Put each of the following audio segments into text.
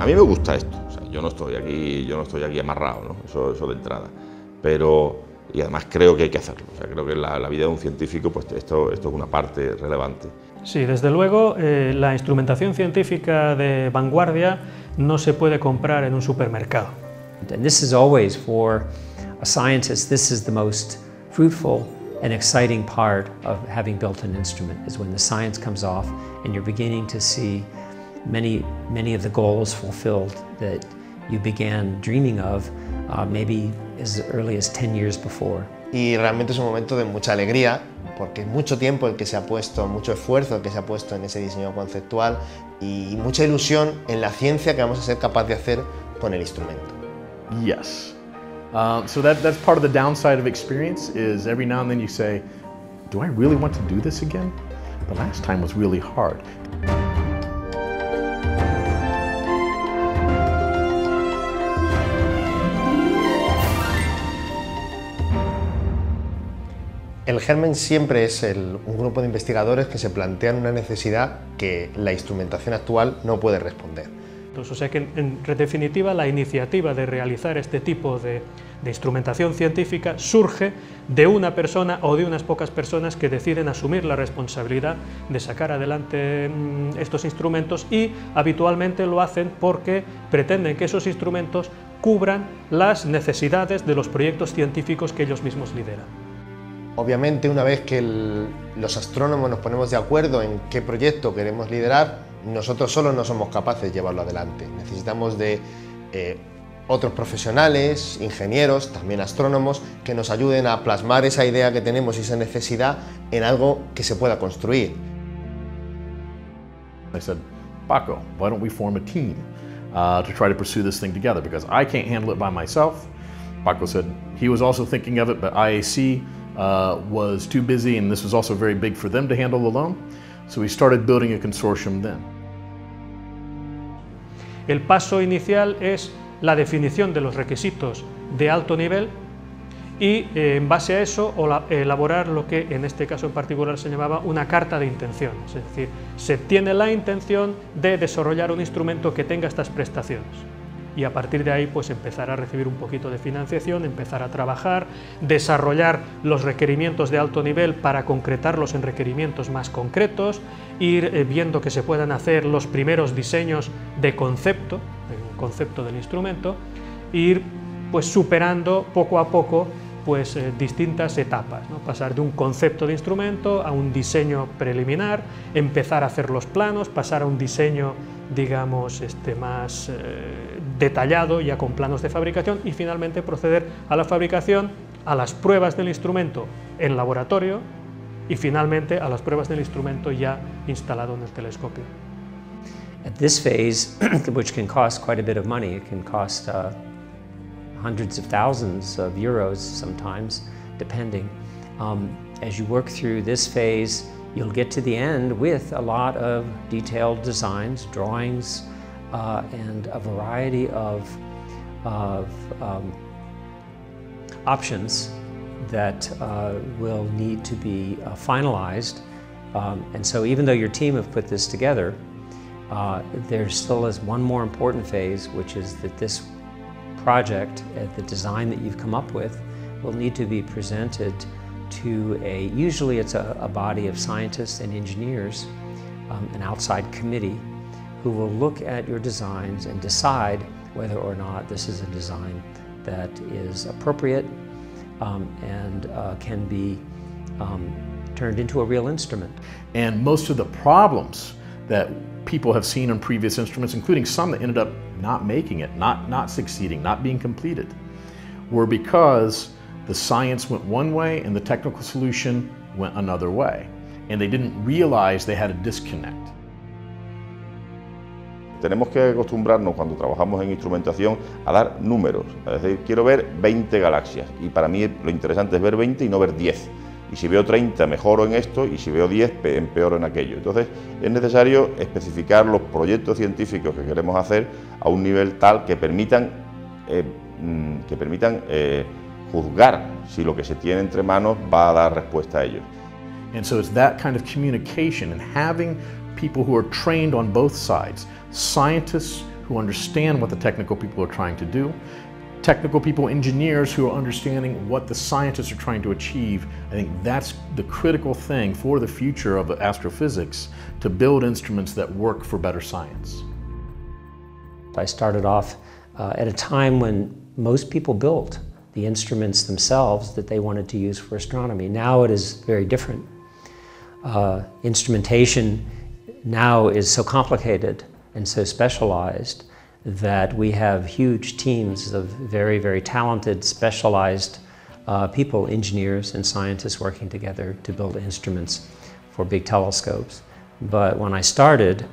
A mí me gusta esto, o sea, yo no estoy aquí amarrado, ¿no? Eso de entrada, pero, y además creo que hay que hacerlo, o sea, creo que en la vida de un científico pues esto es una parte relevante. Sí, desde luego, la instrumentación científica de vanguardia no se puede comprar en un supermercado. And this is always, for a scientist, this is the most fruitful and exciting part of having built an instrument, is when the science comes off and you're beginning to see many of the goals fulfilled that you began dreaming of maybe as early as 10 years before. Y realmente es un momento de mucha alegría, porque es mucho tiempo el que se ha puesto, mucho esfuerzo el que se ha puesto en ese diseño conceptual y mucha ilusión en la ciencia que vamos a ser capaz de hacer con el instrumento. Yes. So that's part of the downside of experience, is every now and then you say, do I really want to do this again? The last time was really hard. El Germen siempre es un grupo de investigadores que se plantean una necesidad que la instrumentación actual no puede responder. O sea que, en definitiva, la iniciativa de realizar este tipo de instrumentación científica surge de una persona o de unas pocas personas que deciden asumir la responsabilidad de sacar adelante estos instrumentos, y habitualmente lo hacen porque pretenden que esos instrumentos cubran las necesidades de los proyectos científicos que ellos mismos lideran. Obviamente, una vez que los astrónomos nos ponemos de acuerdo en qué proyecto queremos liderar, nosotros solos no somos capaces de llevarlo adelante. Necesitamos de otros profesionales, ingenieros, también astrónomos, que nos ayuden a plasmar esa idea que tenemos y esa necesidad en algo que se pueda construir. I said, Paco, why don't we form a team to try to pursue this thing together, because I can't handle it by myself. Paco said he was also thinking of it, but IAC was too busy, and this was also very big for them to handle alone. So we started building a consortium then. El paso inicial es la definición de los requisitos de alto nivel y, en base a eso, elaborar lo que en este caso en particular se llamaba una carta de intenciones. Es decir, se tiene la intención de desarrollar un instrumento que tenga estas prestaciones, y a partir de ahí pues empezar a recibir un poquito de financiación, empezar a trabajar, desarrollar los requerimientos de alto nivel para concretarlos en requerimientos más concretos, ir viendo que se puedan hacer los primeros diseños de concepto, el concepto del instrumento, ir pues superando poco a poco pues distintas etapas, ¿no? Pasar de un concepto de instrumento a un diseño preliminar, empezar a hacer los planos, pasar a un diseño, digamos, más detallado, ya con planos de fabricación, y finalmente proceder a la fabricación, a las pruebas del instrumento en laboratorio y finalmente a las pruebas del instrumento ya instalado en el telescopio. At this phase, which can cost quite a bit of money, it can cost hundreds of thousands of euros sometimes, depending. As you work through this phase, you'll get to the end with a lot of detailed designs, drawings, and a variety of options that will need to be finalized. And so even though your team have put this together, there still is one more important phase, which is that this project, the design that you've come up with, will need to be presented to usually it's a body of scientists and engineers, an outside committee, who will look at your designs and decide whether or not this is a design that is appropriate and can be turned into a real instrument. And most of the problems that people have seen on previous instruments, including some that ended up not making it, not succeeding, not being completed, were because the science went one way and the technical solution went another way. And they didn't realize they had a disconnect. Tenemos que acostumbrarnos, cuando trabajamos en instrumentación, a dar números. Es decir, quiero ver 20 galaxias, y para mí lo interesante es ver 20 y no ver 10. Y si veo 30 mejoro en esto, y si veo 10 empeoro en aquello. Entonces es necesario especificar los proyectos científicos que queremos hacer a un nivel tal que permitan juzgar si lo que se tiene entre manos va a dar respuesta a ellos. And so it's that kind of communication and having people who are trained on both sides, scientists who understand what the technical people are trying to do, technical people, engineers who are understanding what the scientists are trying to achieve. I think that's the critical thing for the future of astrophysics, to build instruments that work for better science. I started off at a time when most people built the instruments themselves that they wanted to use for astronomy. Now it is very different. Instrumentation now is so complicated and so specialized that we have huge teams of very, very talented, specialized people, engineers and scientists working together to build instruments for big telescopes. But when I started,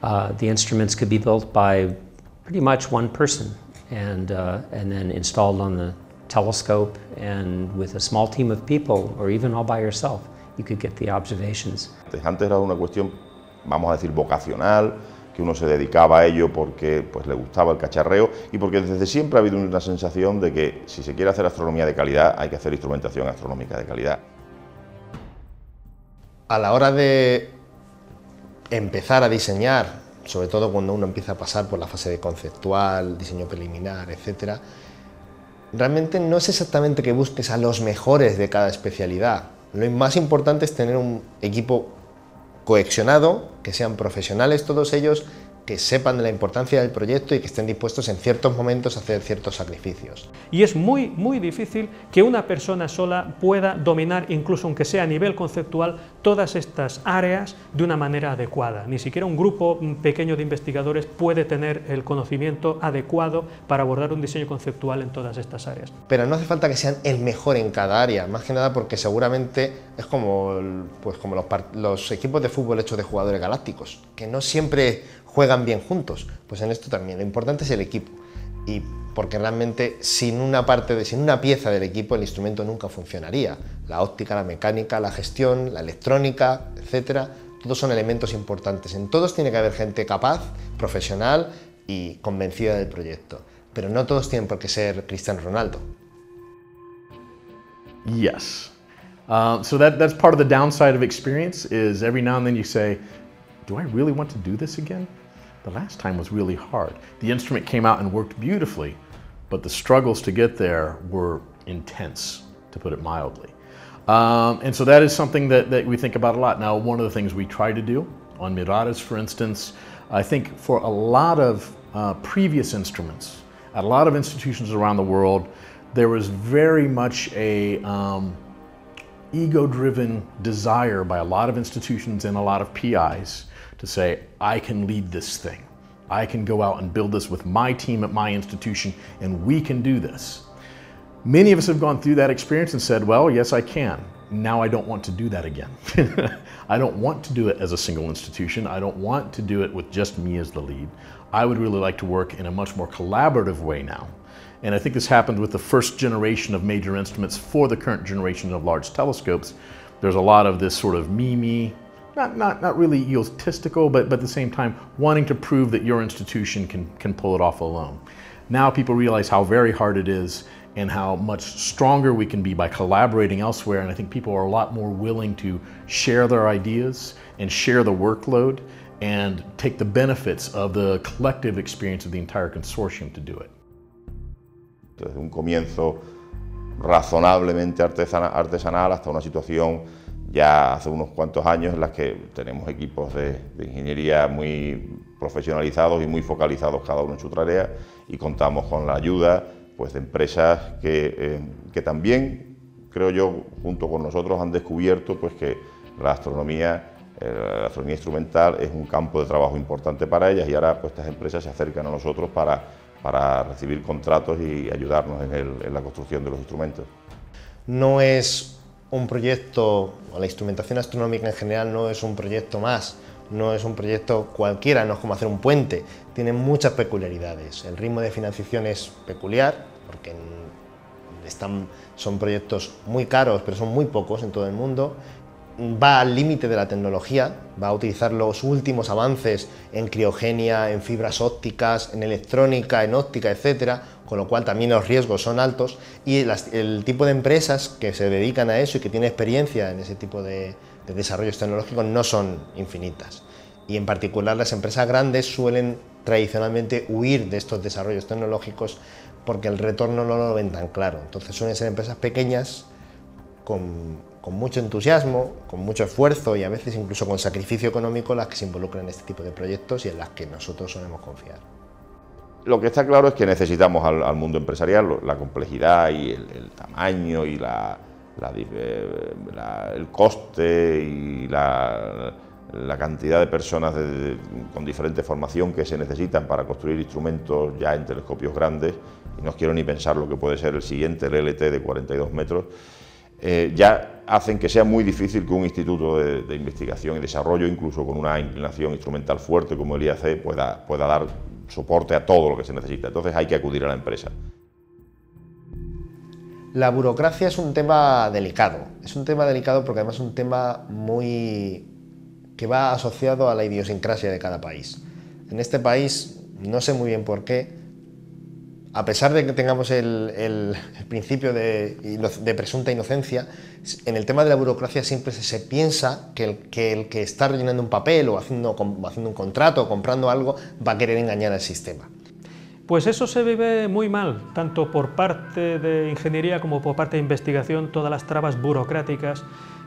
the instruments could be built by pretty much one person and then installed on the telescope, and with a small team of people, or even all by yourself, you could get the observations. Antes era una cuestión, vamos a decir, vocacional, que uno se dedicaba a ello porque pues, le gustaba el cacharreo y porque desde siempre ha habido una sensación de que si se quiere hacer astronomía de calidad hay que hacer instrumentación astronómica de calidad. A la hora de empezar a diseñar, sobre todo cuando uno empieza a pasar por la fase de conceptual, diseño preliminar, etc., realmente no es exactamente que busques a los mejores de cada especialidad. Lo más importante es tener un equipo cohesionado, que sean profesionales todos ellos, que sepan de la importancia del proyecto y que estén dispuestos en ciertos momentos a hacer ciertos sacrificios. Y es muy, muy difícil que una persona sola pueda dominar, incluso aunque sea a nivel conceptual, todas estas áreas de una manera adecuada. Ni siquiera un grupo pequeño de investigadores puede tener el conocimiento adecuado para abordar un diseño conceptual en todas estas áreas. Pero no hace falta que sean el mejor en cada área, más que nada porque seguramente es como, como los equipos de fútbol hechos de jugadores galácticos, que no siempre juegan bien juntos. Pues en esto también lo importante es el equipo, y porque realmente sin una pieza del equipo el instrumento nunca funcionaría. La óptica, la mecánica, la gestión, la electrónica, etcétera, todos son elementos importantes. En todos tiene que haber gente capaz, profesional y convencida del proyecto, pero no todos tienen por qué ser Cristiano Ronaldo. Yes. So that's part of the downside of experience, is every now and then you say, do I really want to do this again? The last time was really hard. The instrument came out and worked beautifully, but the struggles to get there were intense, to put it mildly. And so that is something that we think about a lot. Now, one of the things we try to do on Mirares, for instance, I think for a lot of previous instruments, at a lot of institutions around the world, there was very much a ego-driven desire by a lot of institutions and a lot of PIs to say, I can lead this thing. I can go out and build this with my team at my institution, and we can do this. Many of us have gone through that experience and said, well, yes, I can. Now I don't want to do that again. I don't want to do it as a single institution. I don't want to do it with just me as the lead. I would really like to work in a much more collaborative way now. And I think this happened with the first generation of major instruments for the current generation of large telescopes. There's a lot of this sort of me, not really egotistical, but at the same time wanting to prove that your institution can pull it off alone. Now people realize how very hard it is and how much stronger we can be by collaborating elsewhere, and I think people are a lot more willing to share their ideas and share the workload and take the benefits of the collective experience of the entire consortium to do it. Desde un comienzo razonablemente artesanal hasta una situación ya hace unos cuantos años en las que tenemos equipos de ingeniería muy profesionalizados y muy focalizados cada uno en su tarea, y contamos con la ayuda pues, de empresas que también, creo yo, junto con nosotros han descubierto pues, que la astronomía instrumental es un campo de trabajo importante para ellas, y ahora pues, estas empresas se acercan a nosotros para recibir contratos y ayudarnos en la construcción de los instrumentos. No es un proyecto, o la instrumentación astronómica en general no es un proyecto más, no es un proyecto cualquiera, no es como hacer un puente, tiene muchas peculiaridades. El ritmo de financiación es peculiar, porque son proyectos muy caros, pero son muy pocos en todo el mundo. Va al límite de la tecnología, va a utilizar los últimos avances en criogenia, en fibras ópticas, en electrónica, en óptica, etcétera, con lo cual también los riesgos son altos, y el tipo de empresas que se dedican a eso y que tienen experiencia en ese tipo de desarrollos tecnológicos no son infinitas. y en particular las empresas grandes suelen tradicionalmente huir de estos desarrollos tecnológicos porque el retorno no lo ven tan claro. Entonces suelen ser empresas pequeñas con mucho entusiasmo, con mucho esfuerzo y a veces incluso con sacrificio económico las que se involucran en este tipo de proyectos y en las que nosotros solemos confiar. Lo que está claro es que necesitamos al mundo empresarial la complejidad y el tamaño y el coste y la cantidad de personas con diferente formación que se necesitan para construir instrumentos ya en telescopios grandes, y no quiero ni pensar lo que puede ser el siguiente, el LT de 42 metros, ya hacen que sea muy difícil que un instituto de investigación y desarrollo, incluso con una inclinación instrumental fuerte como el IAC, pueda dar soporte a todo lo que se necesita. Entonces hay que acudir a la empresa. La burocracia es un tema delicado. Es un tema delicado porque además es un tema que va asociado a la idiosincrasia de cada país. En este país, no sé muy bien por qué, a pesar de que tengamos el principio de presunta inocencia, en el tema de la burocracia siempre se piensa que el que está rellenando un papel o haciendo un contrato o comprando algo va a querer engañar al sistema. Pues eso se vive muy mal, tanto por parte de ingeniería como por parte de investigación, todas las trabas burocráticas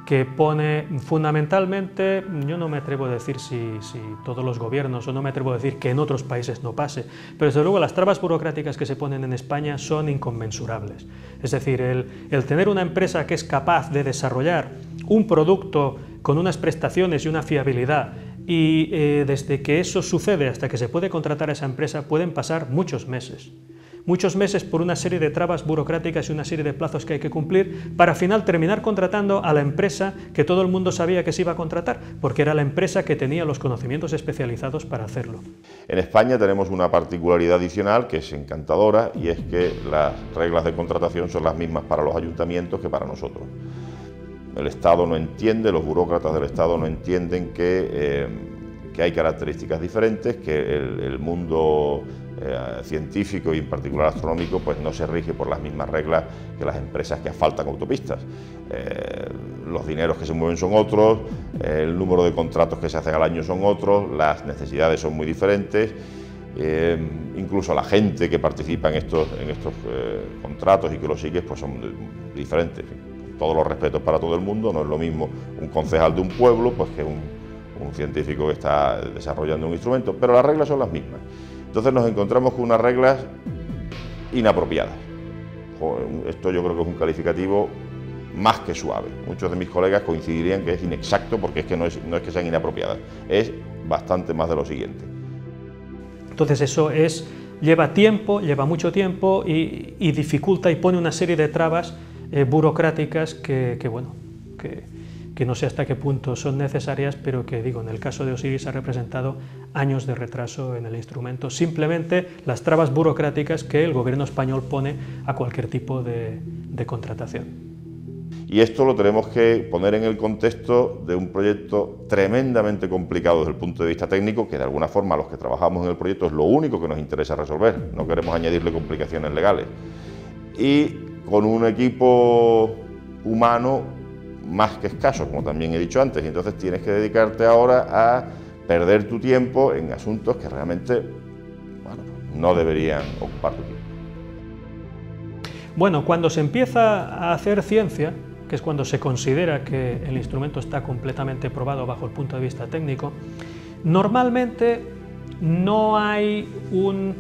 que pone fundamentalmente, yo no me atrevo a decir si todos los gobiernos, o no me atrevo a decir que en otros países no pase, pero desde luego las trabas burocráticas que se ponen en España son inconmensurables. Es decir, el tener una empresa que es capaz de desarrollar un producto con unas prestaciones y una fiabilidad, y desde que eso sucede hasta que se puede contratar a esa empresa pueden pasar muchos meses por una serie de trabas burocráticas y una serie de plazos que hay que cumplir para al final terminar contratando a la empresa que todo el mundo sabía que se iba a contratar, porque era la empresa que tenía los conocimientos especializados para hacerlo. En España tenemos una particularidad adicional que es encantadora, y es que las reglas de contratación son las mismas para los ayuntamientos que para nosotros. El Estado no entiende, los burócratas del Estado no entienden que hay características diferentes, que el mundo científico y en particular astronómico pues no se rige por las mismas reglas que las empresas que asfaltan autopistas. Los dineros que se mueven son otros, el número de contratos que se hacen al año son otros, las necesidades son muy diferentes, incluso la gente que participa en estos contratos y que los sigue pues son diferentes. Todos los respetos para todo el mundo, no es lo mismo un concejal de un pueblo pues que un científico que está desarrollando un instrumento, pero las reglas son las mismas. Entonces nos encontramos con unas reglas inapropiadas. Esto yo creo que es un calificativo más que suave. Muchos de mis colegas coincidirían que es inexacto porque es que no es que sean inapropiadas, es bastante más de lo siguiente. Entonces eso lleva tiempo, lleva mucho tiempo y dificulta y pone una serie de trabas burocráticas que no sé hasta qué punto son necesarias, pero que digo, en el caso de Osiris ha representado años de retraso en el instrumento, simplemente las trabas burocráticas que el gobierno español pone a cualquier tipo de contratación. Y esto lo tenemos que poner en el contexto de un proyecto tremendamente complicado desde el punto de vista técnico, que de alguna forma a los que trabajamos en el proyecto es lo único que nos interesa resolver, no queremos añadirle complicaciones legales. Y con un equipo humano más que escaso, como también he dicho antes, y entonces tienes que dedicarte ahora a perder tu tiempo en asuntos que realmente no deberían ocupar tu tiempo. Bueno, cuando se empieza a hacer ciencia, que es cuando se considera que el instrumento está completamente probado bajo el punto de vista técnico, normalmente no hay un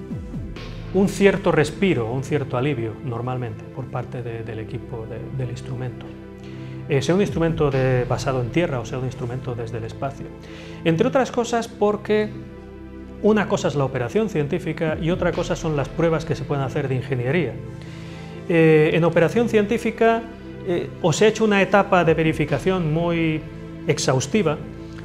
cierto respiro, un cierto alivio, normalmente, por parte del equipo del instrumento. Sea un instrumento basado en tierra o sea un instrumento desde el espacio. Entre otras cosas porque una cosa es la operación científica y otra cosa son las pruebas que se pueden hacer de ingeniería. En operación científica o se ha hecho una etapa de verificación muy exhaustiva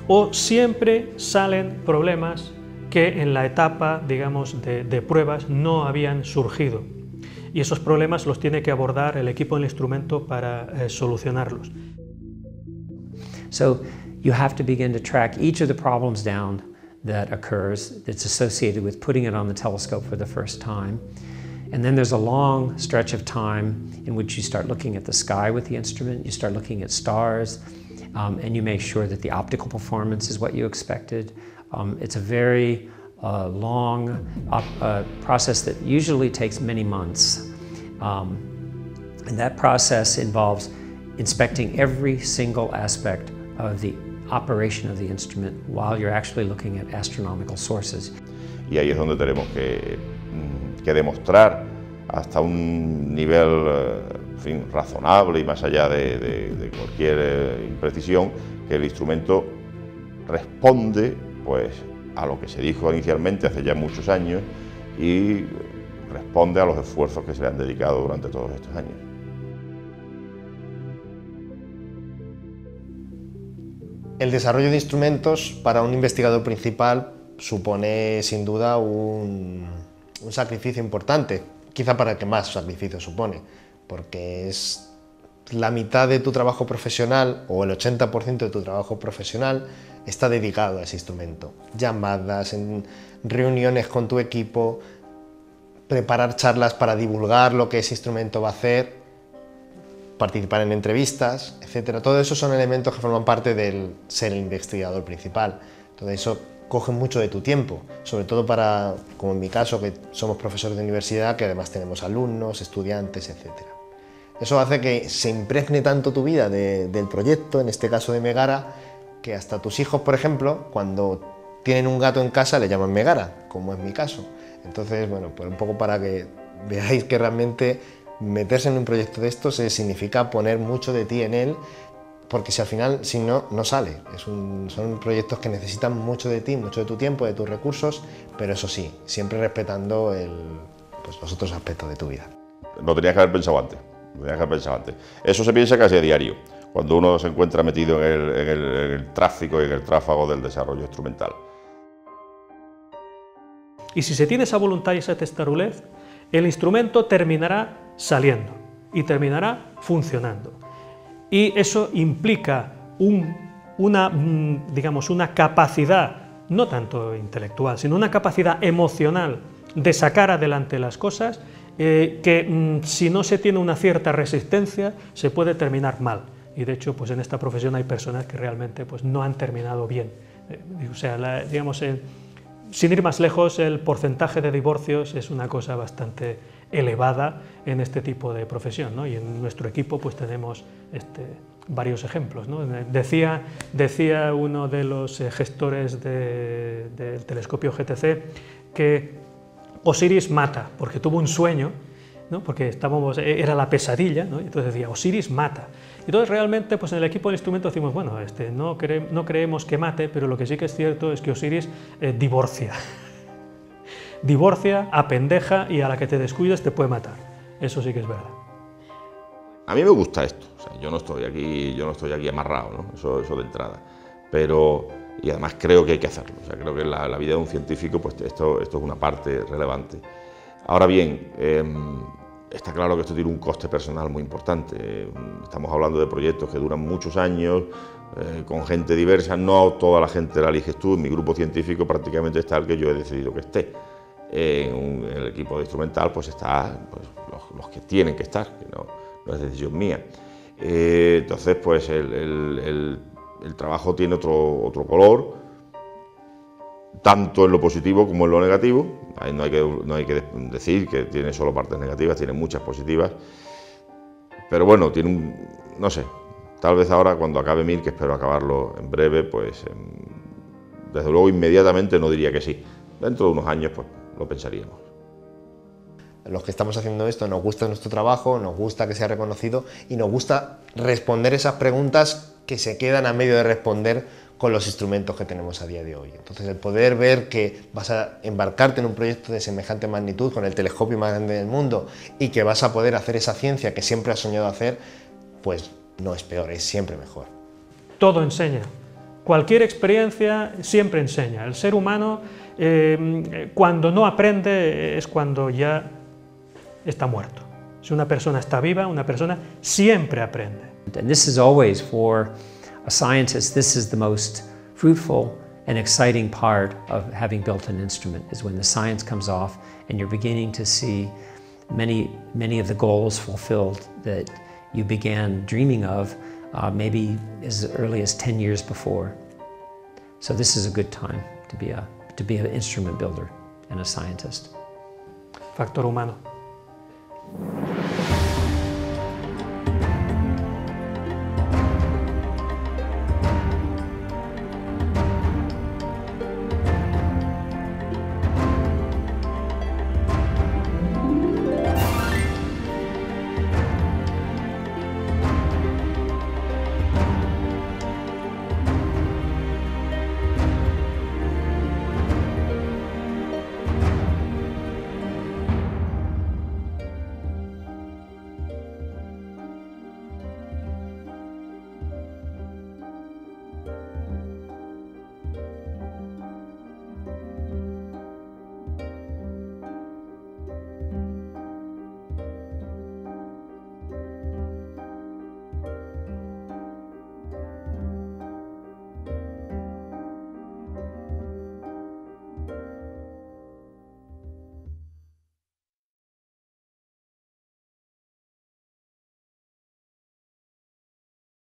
o siempre salen problemas que en la etapa, digamos, de pruebas no habían surgido. Y esos problemas los tiene que abordar el equipo del instrumento para solucionarlos. So you have to begin to track each of the problems down that occurs that's associated with putting it on the telescope for the first time. And then there's a long stretch of time in which you start looking at the sky with the instrument, you start looking at stars, and you make sure that the optical performance is what you expected. It's a very long process that usually takes many months. And that process involves inspecting every single aspect of the operation of the instrument while you're actually looking at astronomical sources. Y ahí es donde tenemos que demostrar hasta un nivel en fin, razonable y más allá de cualquier imprecisión que el instrumento responde pues, a lo que se dijo inicialmente hace ya muchos años y responde a los esfuerzos que se le han dedicado durante todos estos años. El desarrollo de instrumentos para un investigador principal supone sin duda un sacrificio importante, quizá para el que más sacrificio supone, porque es la mitad de tu trabajo profesional o el 80% de tu trabajo profesional está dedicado a ese instrumento. Llamadas, en reuniones con tu equipo, preparar charlas para divulgar lo que ese instrumento va a hacer, participar en entrevistas, etc. Todo eso son elementos que forman parte del ser el investigador principal. Todo eso coge mucho de tu tiempo, sobre todo para, como en mi caso, que somos profesores de universidad, que además tenemos alumnos, estudiantes, etc. Eso hace que se impregne tanto tu vida del proyecto, en este caso de Megara, que hasta tus hijos, por ejemplo, cuando tienen un gato en casa le llaman Megara, como es mi caso. Entonces, bueno, pues un poco para que veáis que realmente meterse en un proyecto de estos significa poner mucho de ti en él, porque si al final, si no, no sale. Son proyectos que necesitan mucho de ti, mucho de tu tiempo, de tus recursos, pero eso sí, siempre respetando pues, los otros aspectos de tu vida. Lo tenías que haber pensado antes, Eso se piensa casi a diario, cuando uno se encuentra metido en el tráfico y en el tráfago del desarrollo instrumental. Y si se tiene esa voluntad y esa testarulez, el instrumento terminará saliendo y terminará funcionando. Y eso implica una capacidad, no tanto intelectual, sino una capacidad emocional de sacar adelante las cosas que si no se tiene una cierta resistencia se puede terminar mal. Y de hecho, pues en esta profesión hay personas que realmente pues, no han terminado bien. O sea, sin ir más lejos, el porcentaje de divorcios es una cosa bastante elevada en este tipo de profesión, ¿no? Y en nuestro equipo pues tenemos varios ejemplos, ¿no? Decía uno de los gestores del telescopio GTC que Osiris mata, porque tuvo un sueño, ¿no? Porque era la pesadilla, ¿no? Entonces decía, Osiris mata. Entonces realmente pues en el equipo del instrumento decimos, bueno, no creemos que mate, pero lo que sí que es cierto es que Osiris divorcia. Divorcia, apendeja y a la que te descuides te puede matar. Eso sí que es verdad. A mí me gusta esto, o sea, yo no estoy aquí amarrado, ¿no? Eso de entrada. Y además creo que hay que hacerlo, o sea, creo que en la vida de un científico pues esto es una parte relevante. Ahora bien, está claro que esto tiene un coste personal muy importante. Estamos hablando de proyectos que duran muchos años, con gente diversa, no toda la gente la eliges tú, en mi grupo científico prácticamente está el que yo he decidido que esté. En el equipo de instrumental pues está pues, los que tienen que estar, que no es decisión mía. Entonces pues el trabajo tiene otro color, tanto en lo positivo como en lo negativo. Ahí no hay que decir que tiene solo partes negativas, tiene muchas positivas, pero bueno, no sé, tal vez ahora cuando acabe MIR, que espero acabarlo en breve, pues desde luego inmediatamente no diría que sí. Dentro de unos años pues lo pensaríamos. Los que estamos haciendo esto nos gusta nuestro trabajo, nos gusta que sea reconocido y nos gusta responder esas preguntas que se quedan a medio de responder con los instrumentos que tenemos a día de hoy. Entonces el poder ver que vas a embarcarte en un proyecto de semejante magnitud con el telescopio más grande del mundo y que vas a poder hacer esa ciencia que siempre has soñado hacer, pues no es peor, es siempre mejor. Todo enseña. Cualquier experiencia siempre enseña. El ser humano cuando no aprende es cuando ya está muerto. Si una persona está viva, una persona siempre aprende. And this is always for a scientist, this is the most fruitful and exciting part of having built an instrument, is when the science comes off and you're beginning to see many of the goals fulfilled that you began dreaming of maybe as early as 10 years before. So this is a good time to be an instrument builder and a scientist. Factor humano.